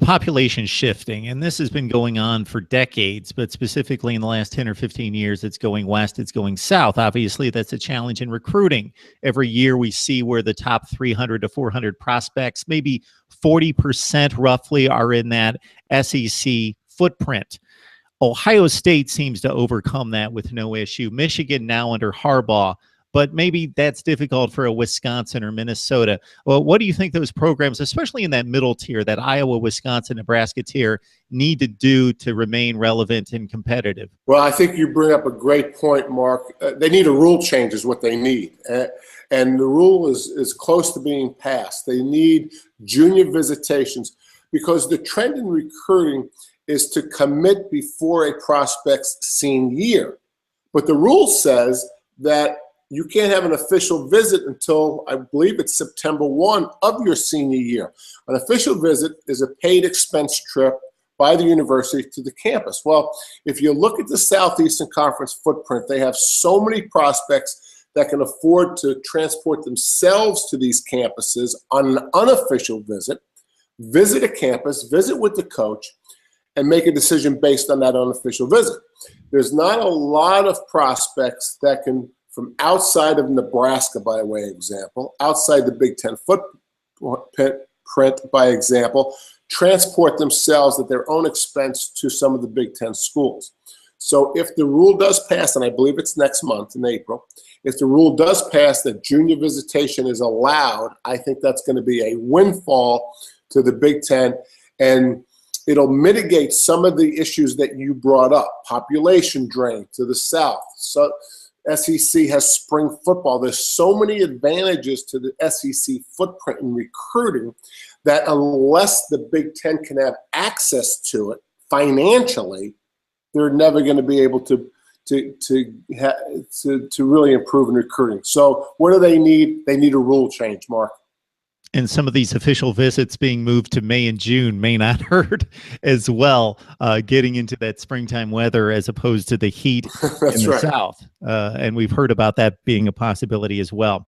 population shifting, and this has been going on for decades, but specifically in the last 10 or 15 years, it's going west, it's going south. Obviously, that's a challenge in recruiting. Every year we see where the top 300 to 400 prospects, maybe 40% roughly, are in that SEC footprint. Ohio State seems to overcome that with no issue. Michigan now under Harbaugh, but maybe that's difficult for a Wisconsin or Minnesota. Well, what do you think those programs, especially in that middle tier, that Iowa, Wisconsin, Nebraska tier, need to do to remain relevant and competitive? Well, I think you bring up a great point, Mark. They need a rule change is what they need. And the rule is close to being passed. They need junior visitations because the trend in recruiting is to commit before a prospect's senior year. But the rule says that you can't have an official visit until, I believe it's September 1 of your senior year. An official visit is a paid expense trip by the university to the campus. Well, if you look at the Southeastern Conference footprint, they have so many prospects that can afford to transport themselves to these campuses on an unofficial visit a campus, visit with the coach, and make a decision based on that unofficial visit. There's not a lot of prospects that can, from outside of Nebraska, by way of example, outside the Big Ten footprint, by example, transport themselves at their own expense to some of the Big Ten schools. So if the rule does pass, and I believe it's next month in April, if the rule does pass that junior visitation is allowed, I think that's going to be a windfall to the Big Ten, and it'll mitigate some of the issues that you brought up, population drain to the south. So SEC has spring football. There's so many advantages to the SEC footprint in recruiting that unless the Big Ten can have access to it financially, they're never going to be able to really improve in recruiting. So what do they need? They need a rule change, Mark. And some of these official visits being moved to May and June may not hurt as well, getting into that springtime weather as opposed to the heat in the south. And we've heard about that being a possibility as well.